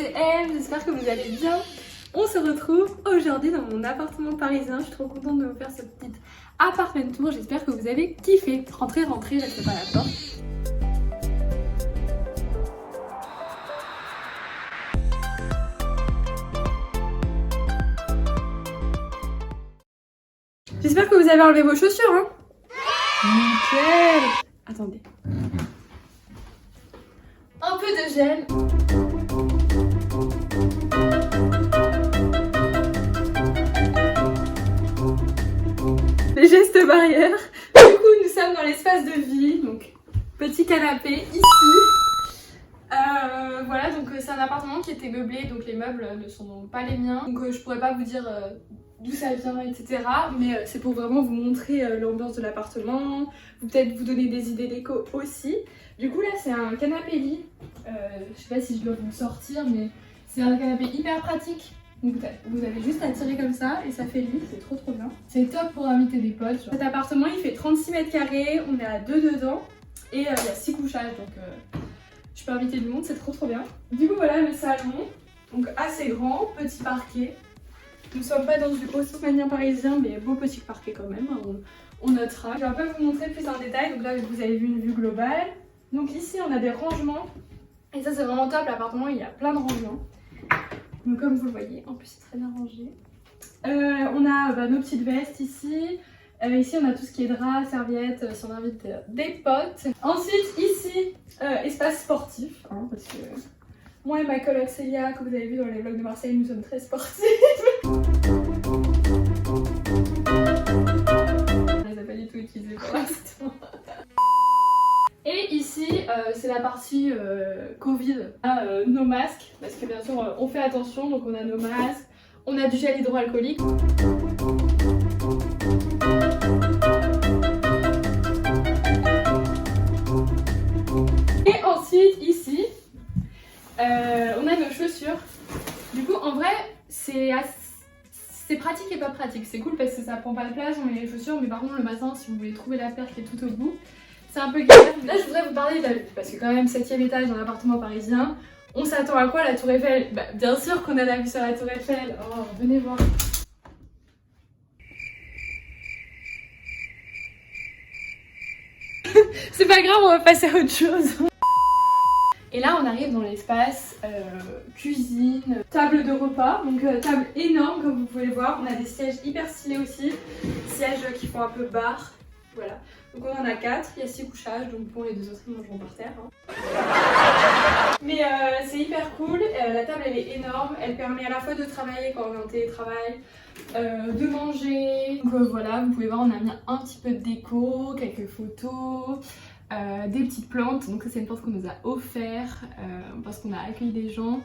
c'est M, j'espère que vous allez bien. On se retrouve aujourd'hui dans mon appartement parisien. Je suis trop contente de vous faire ce petit appartement tour. J'espère que vous avez kiffé. Rentrez, restez pas à la porte. J'espère que vous avez enlevé vos chaussures, hein. Nickel. Attendez. Un peu de gel. Les gestes barrières. Du coup, nous sommes dans l'espace de vie. Donc, petit canapé ici. Voilà, donc c'est un appartement qui était meublé. Donc, les meubles ne sont pas les miens. Donc, je pourrais pas vous dire d'où ça vient, etc. Mais c'est pour vraiment vous montrer l'ambiance de l'appartement. Peut-être vous donner des idées déco aussi. Du coup, là, c'est un canapé lit. Je sais pas si je dois vous le sortir, mais c'est un canapé hyper pratique. Donc vous avez juste à tirer comme ça et ça fait lit, c'est trop bien. C'est top pour inviter des potes. Cet appartement il fait 36 mètres carrés, on est à 2 dedans et il y a 6 couchages donc je peux inviter du monde, c'est trop bien. Du coup voilà le salon, donc assez grand, petit parquet. Nous ne sommes pas dans du haussmannien parisien mais beau petit parquet quand même, hein, on notera. Je vais un peu vous montrer plus en détail, donc là vous avez vu une vue globale. Donc ici on a des rangements et ça c'est vraiment top, l'appartement il y a plein de rangements. Donc comme vous le voyez, en plus c'est très bien rangé. On a nos petites vestes ici. Ici on a tout ce qui est drap, serviettes, si on invite des potes. Ensuite ici, espace sportif. Hein, parce que moi et ma coloc Célia, que vous avez vu dans les vlogs de Marseille, nous sommes très sportifs. On les a pas du tout utilisés pour l'instant. Et ici, c'est la partie Covid. On a nos masques, parce que bien sûr, on fait attention, donc on a nos masques. On a du gel hydroalcoolique. Et ensuite, ici, on a nos chaussures. Du coup, en vrai, c'est pratique et pas pratique. C'est cool parce que ça prend pas de place, on met les chaussures, mais par contre, le matin, si vous voulez trouver la paire qui est tout au bout, c'est un peu galère. Là, je voudrais vous parler de la vue, parce que quand même, 7e étage dans l'appartement parisien, on s'attend à quoi, la Tour Eiffel? Bah, bien sûr qu'on a la vue sur la Tour Eiffel. Oh, venez voir. C'est pas grave, on va passer à autre chose. Et là, on arrive dans l'espace cuisine, table de repas, donc table énorme comme vous pouvez le voir. On a des sièges hyper stylés aussi, sièges qui font un peu bar. Voilà, donc on en a 4, il y a 6 couchages, donc bon les 2 autres ils mangeront par terre. Hein. Mais c'est hyper cool, la table elle est énorme, elle permet à la fois de travailler quand on est en télétravail, de manger. Donc voilà, vous pouvez voir on a mis un petit peu de déco, quelques photos, des petites plantes. Donc ça c'est une plante qu'on nous a offert parce qu'on a accueilli des gens.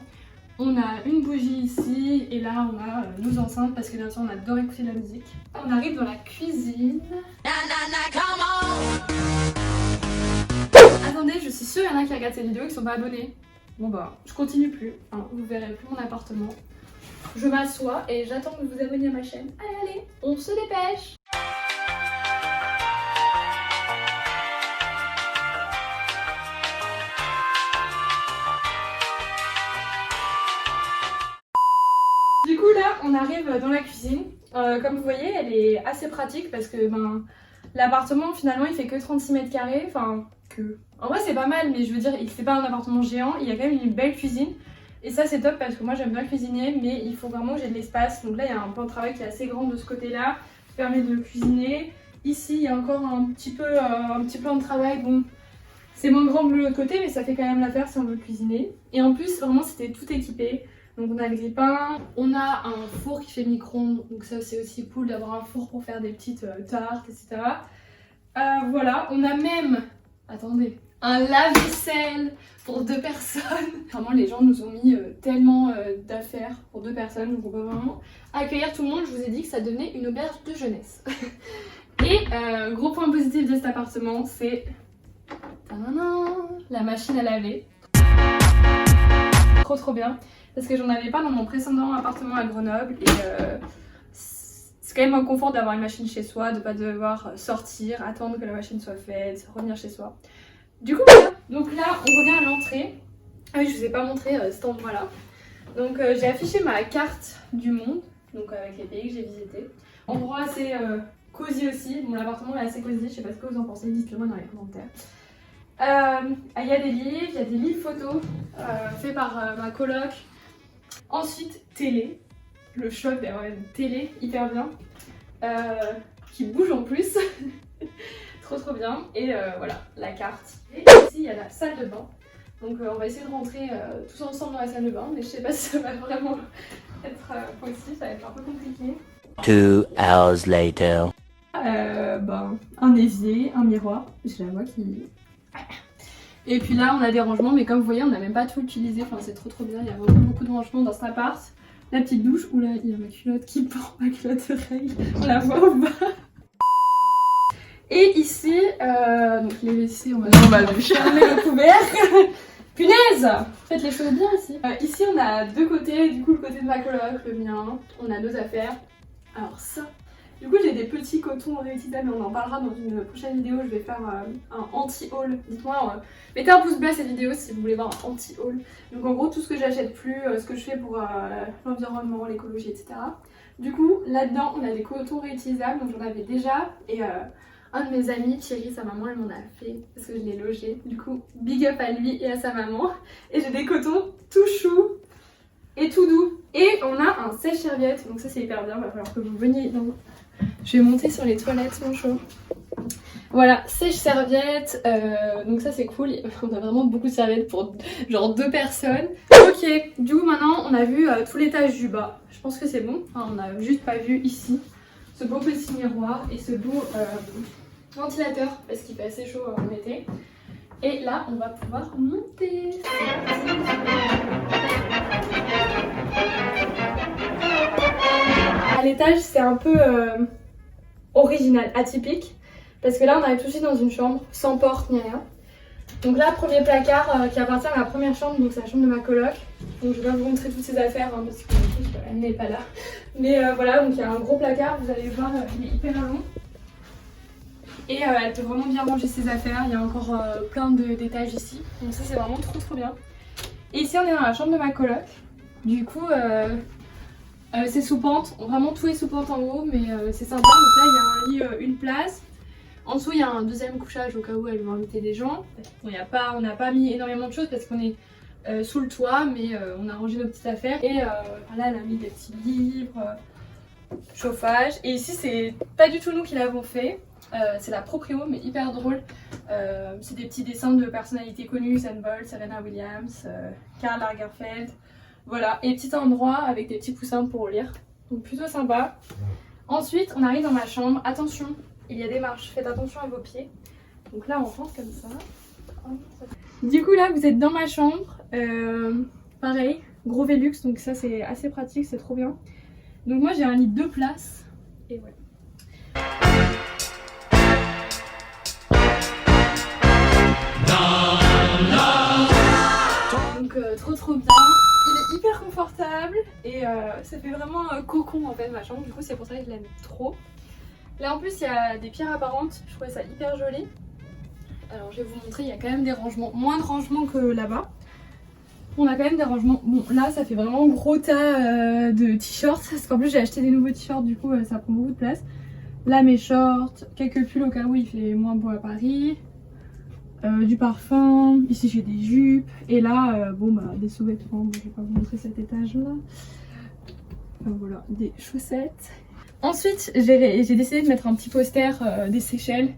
On a une bougie ici et là on a nos enceintes parce que bien sûr on adore écouter de la musique. On arrive dans la cuisine. Attendez, je suis sûre qu'il y en a qui regardent cette vidéo qui sont pas abonnés. Bon bah, je continue plus, hein, vous verrez plus mon appartement. Je m'assois et j'attends que vous vous abonniez à ma chaîne. Allez, on se dépêche! Du coup là on arrive dans la cuisine, comme vous voyez elle est assez pratique parce que l'appartement finalement il fait que 36 mètres carrés, enfin que... En vrai c'est pas mal mais je veux dire c'est pas un appartement géant, il y a quand même une belle cuisine et ça c'est top parce que moi j'aime bien cuisiner mais il faut vraiment que j'ai de l'espace. Donc là il y a un plan de travail qui est assez grand de ce côté là qui permet de cuisiner. Ici il y a encore un petit plan de travail, bon c'est moins grand que de l'autre côté mais ça fait quand même l'affaire si on veut cuisiner. Et en plus vraiment c'était tout équipé. Donc on a le grille-pain, on a un four qui fait micro-ondes, donc ça c'est aussi cool d'avoir un four pour faire des petites tartes, etc. Voilà, on a même, attendez, un lave-vaisselle pour 2 personnes. Vraiment les gens nous ont mis tellement d'affaires pour 2 personnes, donc on peut vraiment accueillir tout le monde. Je vous ai dit que ça devenait une auberge de jeunesse. Et gros point positif de cet appartement, c'est la machine à laver. Trop bien. Parce que j'en avais pas dans mon précédent appartement à Grenoble et c'est quand même un confort d'avoir une machine chez soi, de pas devoir sortir, attendre que la machine soit faite, revenir chez soi. Du coup voilà, donc là on revient à l'entrée. Ah oui, je vous ai pas montré cet endroit là. Donc j'ai affiché ma carte du monde, donc avec les pays que j'ai visités. Endroit assez cosy aussi, mon appartement est assez cosy, je sais pas ce que vous en pensez, dites-le moi dans les commentaires. Il y a des livres photos faits par ma coloc. Ensuite, télé, le choc d'avoir une télé hyper bien, qui bouge en plus, trop bien. Et voilà, la carte. Et ici, il y a la salle de bain. Donc on va essayer de rentrer tous ensemble dans la salle de bain, mais je sais pas si ça va vraiment être possible, ça va être un peu compliqué. 2 hours later. Un évier, un miroir, j'ai la voix qui... Et puis là on a des rangements, mais comme vous voyez on n'a même pas tout utilisé, enfin c'est trop bien, il y a vraiment beaucoup de rangements dans cet appart. La petite douche, oula il y a ma culotte qui pend, ma culotte de règle, on la voit ou pas. Et ici, donc les WC on va fermer le couvercle. Punaise! Faites les choses bien ici. Ici on a deux côtés, du coup le côté de ma coloc, le mien, on a nos affaires. Alors ça, du coup j'ai des petits cotons réutilisables, mais on en parlera dans une prochaine vidéo, je vais faire un anti-haul. Dites-moi, mettez un pouce bleu à cette vidéo si vous voulez voir un anti-haul. Donc en gros tout ce que j'achète plus, ce que je fais pour l'environnement, l'écologie, etc. Du coup là-dedans on a des cotons réutilisables, donc j'en avais déjà, et un de mes amis, Thierry, sa maman, elle m'en a fait parce que je l'ai logé. Du coup, big up à lui et à sa maman. Et j'ai des cotons tout chou et tout doux. Et on a un sèche-serviette, donc ça c'est hyper bien, il va falloir que vous veniez dans... Je vais monter sur les toilettes, mon chaud. Voilà, sèche-serviette, donc ça c'est cool. On a vraiment beaucoup de serviettes pour genre 2 personnes. Ok, du coup maintenant on a vu tout l'étage du bas. Je pense que c'est bon, enfin, on a juste pas vu ici ce beau petit miroir et ce beau ventilateur parce qu'il fait assez chaud en été. Et là on va pouvoir monter. À l'étage c'est un peu original, atypique, parce que là on arrive tout de suite dans une chambre sans porte ni rien. Donc là premier placard qui appartient à la première chambre, donc c'est la chambre de ma coloc. Donc je vais pas vous montrer toutes ses affaires hein, parce qu'elle n'est pas là. Mais voilà, donc il y a un gros placard, vous allez voir, il est hyper long. Et elle peut vraiment bien ranger ses affaires, il y a encore plein d'étages ici. Donc ça c'est vraiment trop bien. Et ici on est dans la chambre de ma coloc. Du coup c'est sous pente, vraiment tout est sous pente en haut, mais c'est sympa. Donc là il y a un lit, une place. En dessous il y a un deuxième couchage au cas où elle veut inviter des gens. Bon, on n'a pas mis énormément de choses parce qu'on est sous le toit, mais on a rangé nos petites affaires. Et là elle a mis des petits livres, chauffage. Et ici c'est pas du tout nous qui l'avons fait. C'est la proprio mais hyper drôle. C'est des petits dessins de personnalités connues, Usain Bolt, Serena Williams, Karl Lagerfeld. Voilà, et petit endroit avec des petits coussins pour lire. Donc plutôt sympa. Ensuite on arrive dans ma chambre. Attention, il y a des marches, faites attention à vos pieds. Donc là on rentre comme ça. Du coup là vous êtes dans ma chambre. Pareil, gros Velux, donc ça c'est assez pratique, c'est trop bien. Donc moi j'ai un lit de 2 places. Et voilà. Donc trop bien, il est hyper confortable et ça fait vraiment cocon en fait ma chambre, du coup c'est pour ça que je l'aime trop. Là en plus il y a des pierres apparentes, je trouvais ça hyper joli. Alors je vais vous montrer, il y a quand même des rangements, moins de rangements que là-bas. On a quand même des rangements, bon là ça fait vraiment gros tas de t-shirts, parce qu'en plus j'ai acheté des nouveaux t-shirts, du coup ça prend beaucoup de place. Là mes shorts, quelques pulls au cas où il fait moins beau à Paris. Du parfum, ici j'ai des jupes et là des sous-vêtements, je vais pas vous montrer cet étage là. Voilà, des chaussettes. Ensuite j'ai décidé de mettre un petit poster des Seychelles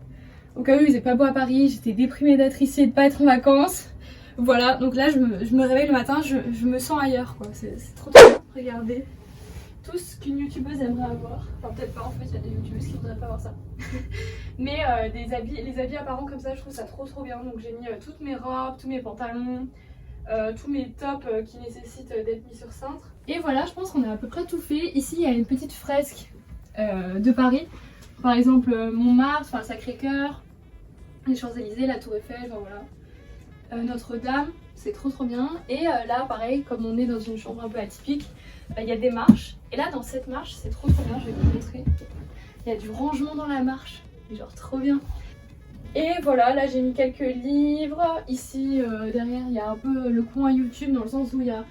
au cas où il faisait pas beau à Paris, j'étais déprimée d'être ici et de pas être en vacances. Voilà, donc là je me réveille le matin, je me sens ailleurs quoi, c'est trop bien. Regardez tout ce qu'une youtubeuse aimerait avoir, enfin peut-être pas en fait, il y a des youtubeuses qui voudraient pas avoir ça. Mais les habits apparents comme ça je trouve ça trop bien. Donc j'ai mis toutes mes robes, tous mes pantalons, tous mes tops qui nécessitent d'être mis sur cintre. Et voilà, je pense qu'on a à peu près tout fait. Ici il y a une petite fresque de Paris, par exemple Montmartre, enfin Sacré-Cœur, les Champs-Élysées, la Tour Eiffel, enfin voilà, Notre-Dame, c'est trop bien. Et là pareil, comme on est dans une chambre un peu atypique, il y a des marches. Et là dans cette marche c'est trop bien, je vais vous montrer. Il y a du rangement dans la marche, genre trop bien. Et voilà, là j'ai mis quelques livres. Ici derrière il y a un peu le coin YouTube, dans le sens où il y a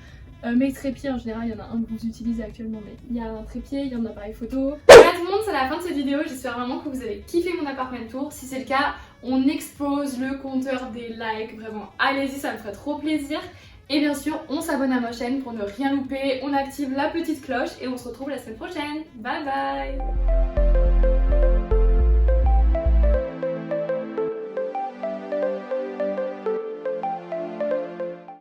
Mes trépieds en général, il y en a un que vous utilisez actuellement, mais il y a un trépied, il y a un appareil photo. Voilà tout le monde, c'est la fin de cette vidéo, j'espère vraiment que vous avez kiffé mon apartment tour. Si c'est le cas, on explose le compteur des likes, vraiment allez-y, ça me ferait trop plaisir. Et bien sûr, on s'abonne à ma chaîne pour ne rien louper, on active la petite cloche et on se retrouve la semaine prochaine. Bye bye.